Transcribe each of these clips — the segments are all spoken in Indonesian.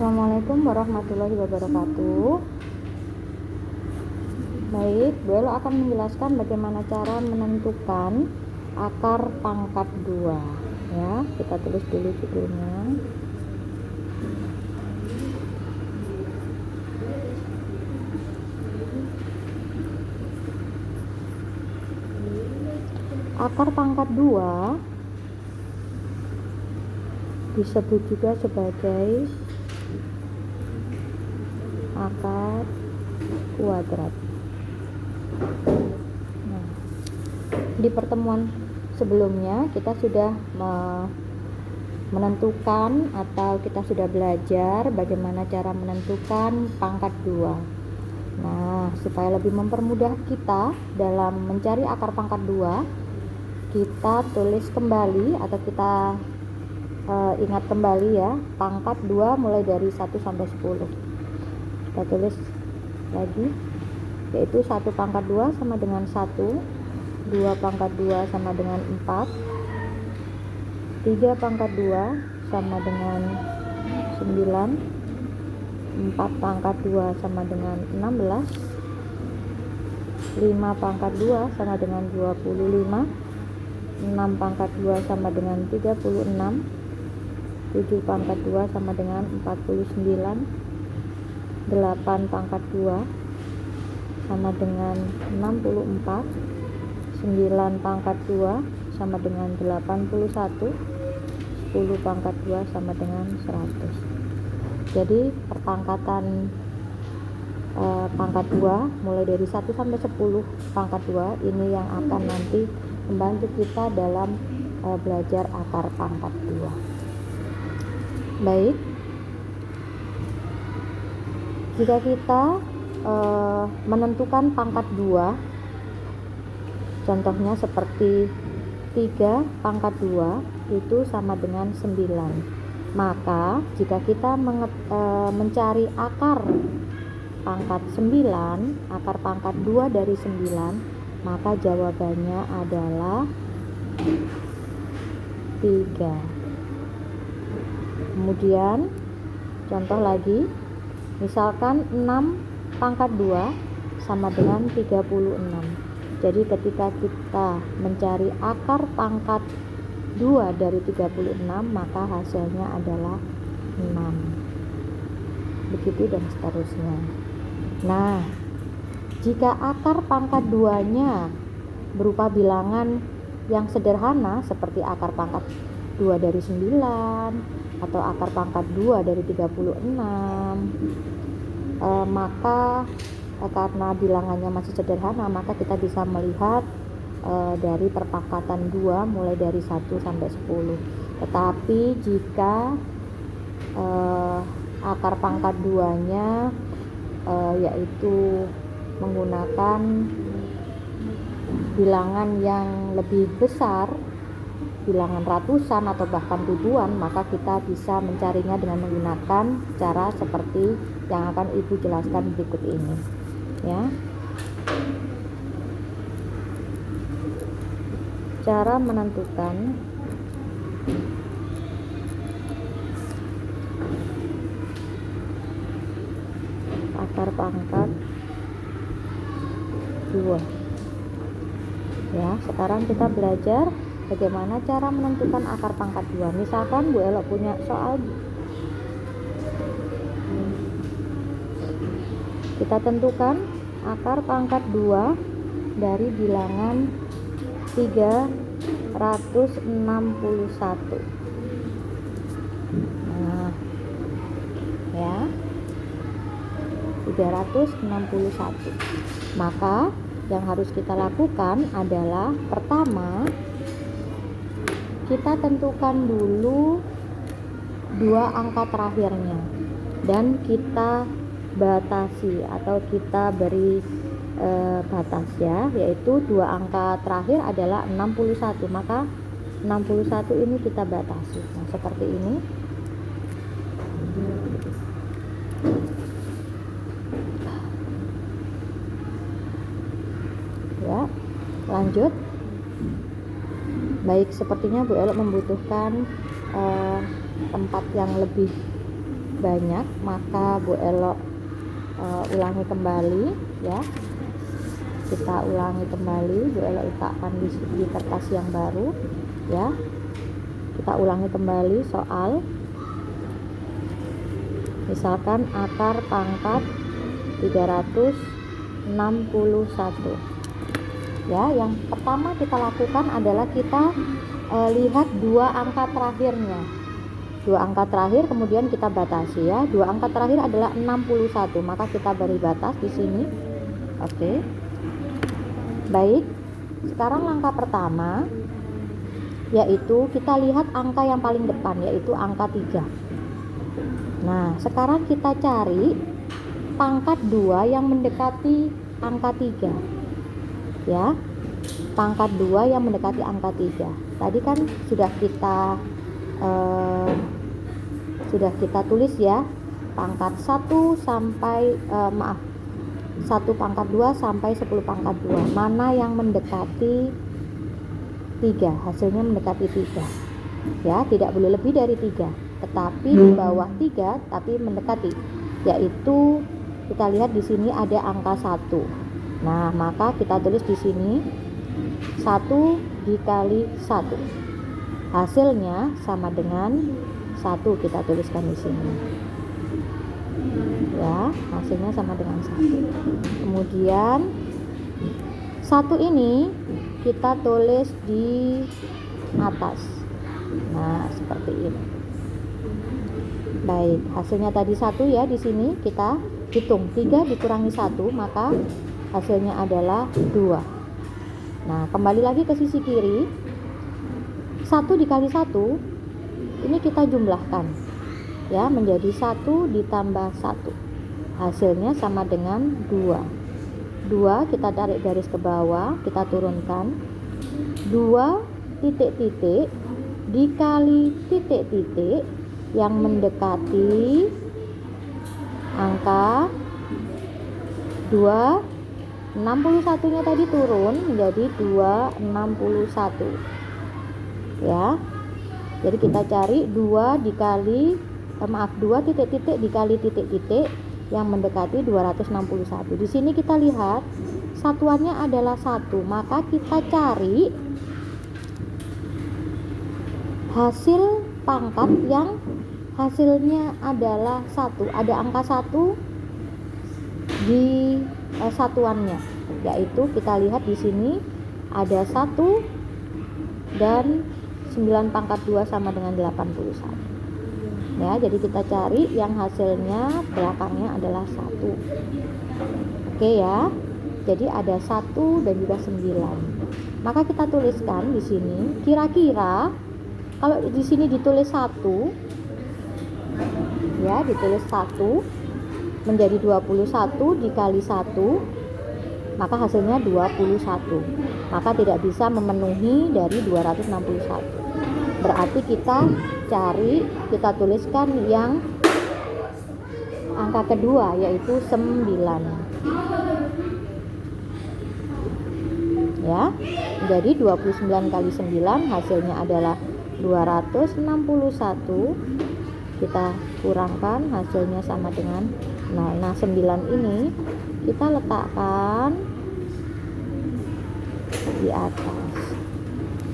Assalamualaikum warahmatullahi wabarakatuh. Baik, Bu Elo akan menjelaskan bagaimana cara menentukan akar pangkat 2. Ya, kita tulis dulu judulnya. Akar pangkat 2 disebut juga sebagai akar kuadrat. Nah, di pertemuan sebelumnya kita sudah menentukan atau kita sudah belajar bagaimana cara menentukan pangkat 2. Nah, supaya lebih mempermudah kita dalam mencari akar pangkat 2, kita tulis kembali atau kita ingat kembali ya, pangkat 2 mulai dari 1 sampai 10. Kita tulis lagi, yaitu 1 pangkat 2 sama dengan 1, 2 pangkat 2 sama dengan 4, 3 pangkat 2 sama dengan 9, 4 pangkat 2 sama dengan 16, 5 pangkat 2 sama dengan 25, 6 pangkat 2 sama dengan 36, 7 pangkat 2 sama dengan 49, 8 pangkat 2 sama dengan 64, 9 pangkat 2 sama dengan 81, 10 pangkat 2 sama dengan 100. Jadi perpangkatan pangkat 2 mulai dari 1 sampai 10 pangkat 2 ini yang akan nanti membantu kita dalam belajar akar pangkat 2. Baik, jika kita menentukan pangkat 2, contohnya seperti 3 pangkat 2 itu sama dengan 9. Maka jika kita mencari akar pangkat 9, akar pangkat 2 dari 9, maka jawabannya adalah 3. Kemudian contoh lagi, misalkan 6 pangkat 2 sama dengan 36. Jadi ketika kita mencari akar pangkat 2 dari 36, maka hasilnya adalah 6. Begitu dan seterusnya. Nah, jika akar pangkat 2-nya berupa bilangan yang sederhana seperti akar pangkat 2 dari 9 atau akar pangkat 2 dari 36, maka karena bilangannya masih sederhana, maka kita bisa melihat dari perpangkatan 2 mulai dari 1 sampai 10. Tetapi jika akar pangkat 2-nya yaitu menggunakan bilangan yang lebih besar, bilangan ratusan atau bahkan ribuan, maka kita bisa mencarinya dengan menggunakan cara seperti yang akan Ibu jelaskan berikut ini ya. Cara menentukan akar pangkat 2 ya. Sekarang kita belajar bagaimana cara menentukan akar pangkat 2. Misalkan Bu Elo punya soal, kita tentukan akar pangkat 2 dari bilangan 361. Nah, ya, 361. Maka yang harus kita lakukan adalah pertama, kita tentukan dulu 2 angka terakhirnya dan kita batasi atau kita beri batas ya, yaitu 2 angka terakhir adalah 61. Maka 61 ini kita batasi. Nah, seperti ini. Ya, lanjut. Baik, sepertinya Bu Elo membutuhkan tempat yang lebih banyak, maka Bu Elo ulangi kembali ya. Kita ulangi kembali, Bu Elo letakkan di kertas yang baru ya. Kita ulangi kembali soal. Misalkan akar pangkat 361. Ya, yang pertama kita lakukan adalah kita lihat dua angka terakhirnya. Dua angka terakhir kemudian kita batasi ya. Dua angka terakhir adalah 61, maka kita beri batas di sini. Oke. Baik. Sekarang langkah pertama yaitu kita lihat angka yang paling depan, yaitu angka 3. Nah, sekarang kita cari pangkat 2 yang mendekati angka 3. Ya. Pangkat 2 yang mendekati angka 3. Tadi kan sudah kita tulis ya. Pangkat 1 sampai 1 pangkat 2 sampai 10 pangkat 2. Mana yang mendekati 3? Hasilnya mendekati 3. Ya, tidak boleh lebih dari 3. Tetapi di bawah 3 tapi mendekati, yaitu kita lihat di sini ada angka 1. Nah, maka kita tulis di sini 1 dikali 1. Hasilnya sama dengan 1, kita tuliskan di sini. Ya, hasilnya sama dengan 1. Kemudian 1 ini kita tulis di atas. Nah, seperti ini. Baik, hasilnya tadi 1 ya, di sini kita hitung 3 dikurangi 1, maka hasilnya adalah 2. Nah, kembali lagi ke sisi kiri. 1 dikali 1 ini kita jumlahkan ya, menjadi 1 ditambah 1. Hasilnya sama dengan 2. 2 kita tarik garis ke bawah, kita turunkan. 2 titik-titik dikali titik-titik yang mendekati angka 2. 61 nya tadi turun menjadi 261 ya. Jadi kita cari 2 dikali 2 titik-titik dikali titik-titik yang mendekati 261. Di sini kita lihat satuannya adalah 1, maka kita cari hasil pangkat yang hasilnya adalah 1. Ada angka 1 di satuannya, yaitu kita lihat di sini ada 1 dan 9 pangkat 2 sama dengan 81. Ya, jadi kita cari yang hasilnya belakangnya adalah 1. Oke ya. Jadi ada 1 dan juga 9. Maka kita tuliskan di sini kira-kira kalau di sini ditulis 1 ya, ditulis 1 menjadi 21 dikali 1, maka hasilnya 21. Maka tidak bisa memenuhi dari 261. Berarti kita tuliskan yang angka kedua, yaitu 9. Ya. Jadi 29 kali 9 hasilnya adalah 261. Kita kurangkan, hasilnya sama dengan 0. Nah, 9 ini kita letakkan di atas,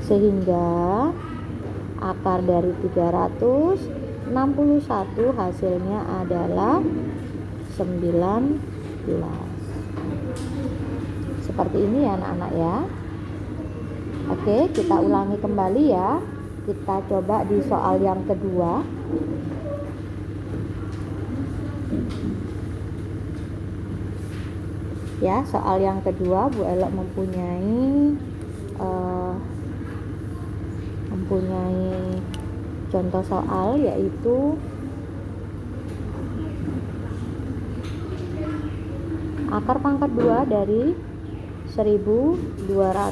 sehingga akar dari 361 hasilnya adalah 19. Seperti ini ya anak-anak ya. Oke, kita ulangi kembali ya. Kita coba di soal yang kedua. Ya, soal yang kedua Bu Elo mempunyai contoh soal, yaitu akar pangkat 2 dari 1296.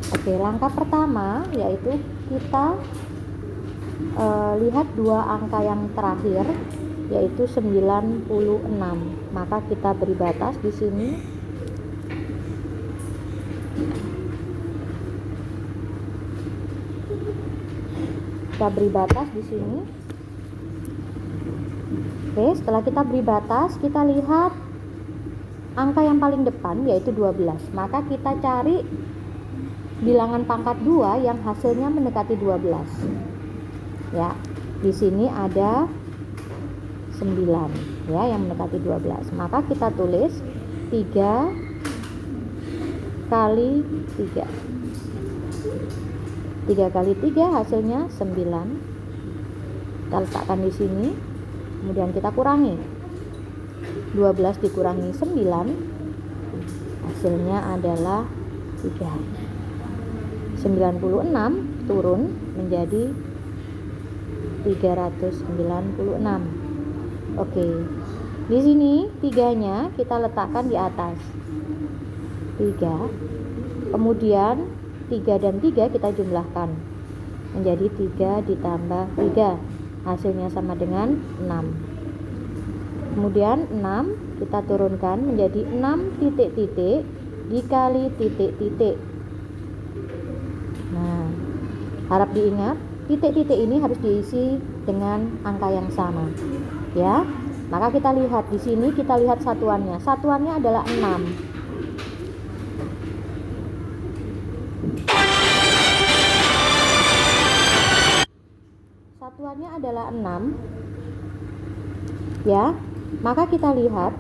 Oke, langkah pertama yaitu kita lihat dua angka yang terakhir, yaitu 96. Maka kita beri batas di sini. Kita beri batas di sini. Oke, setelah kita beri batas, kita lihat angka yang paling depan yaitu 12. Maka kita cari bilangan pangkat 2 yang hasilnya mendekati 12. Ya, di sini ada 9 ya yang mendekati 12. Maka kita tulis 3 kali 3. 3 kali 3 hasilnya 9. Kita letakkan di sini. Kemudian kita kurangi. 12 dikurangi 9 hasilnya adalah 3. 96 turun menjadi 396. Oke. Di sini 3-nya kita letakkan di atas. 3. Kemudian 3 dan 3 kita jumlahkan menjadi 3 ditambah 3. Hasilnya sama dengan 6. Kemudian 6 kita turunkan menjadi 6 titik-titik dikali titik-titik. Nah, harap diingat titik-titik ini harus diisi dengan angka yang sama ya. Maka kita lihat di sini, kita lihat satuannya. Satuannya adalah 6. Satuannya adalah 6 ya. Maka kita lihat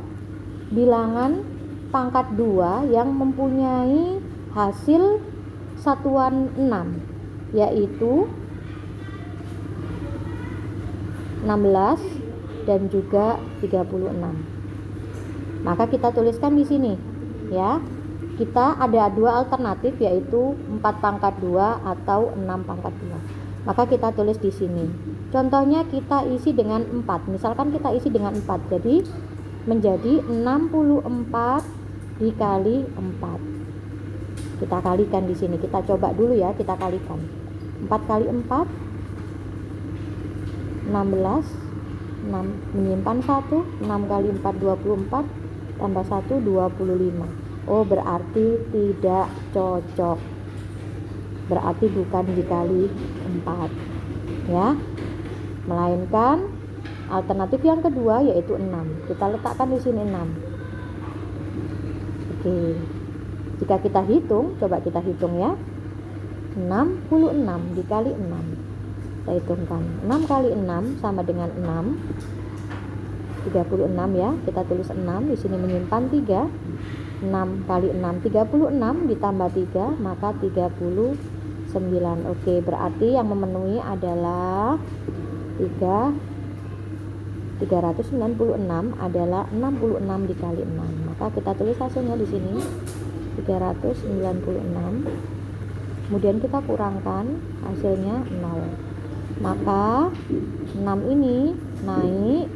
bilangan pangkat 2 yang mempunyai hasil satuan 6 yaitu 16 dan juga 36. Maka kita tuliskan di sini ya. Kita ada dua alternatif yaitu 4 pangkat 2 atau 6 pangkat 2. Maka kita tulis di sini. Contohnya kita isi dengan 4. Misalkan kita isi dengan 4. Jadi menjadi 64 dikali 4. Kita kalikan di sini. Kita coba dulu ya, kita kalikan. 4 kali 4 16. 6 menyimpan 1. 6 kali 4 24 tambah 1 25. Oh, berarti tidak cocok. Berarti bukan dikali 4 ya. Melainkan alternatif yang kedua yaitu 6. Kita letakkan di sini 6. Oke. Jika kita hitung, coba kita hitung ya. 66 dikali 6. Kita hitungkan. 6 kali 6 sama dengan 6. 36 ya. Kita tulis 6, di sini menyimpan 3. 6 kali 6 36 ditambah 3 maka 39. Oke, berarti yang memenuhi adalah 396 adalah 66 dikali 6. Maka kita tulis hasilnya di sini 396. Kemudian kita kurangkan hasilnya 0. Maka 6 ini naik,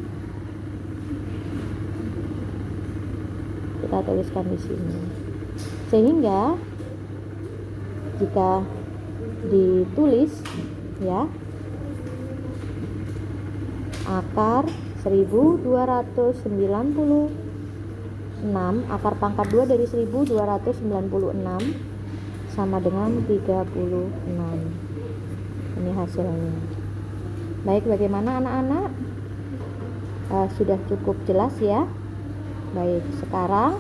kita tuliskan di sini. Sehingga jika ditulis ya, akar 1296, akar pangkat 2 dari 1296 sama dengan 36. Ini hasilnya. Baik, bagaimana anak-anak? Sudah cukup jelas ya? Baik, sekarang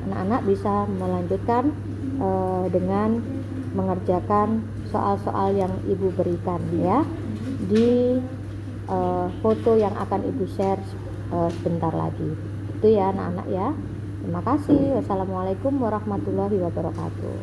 anak-anak bisa melanjutkan dengan mengerjakan soal-soal yang ibu berikan ya di foto yang akan ibu share sebentar lagi. Itu ya anak-anak ya. Terima kasih. Wassalamualaikum warahmatullahi wabarakatuh.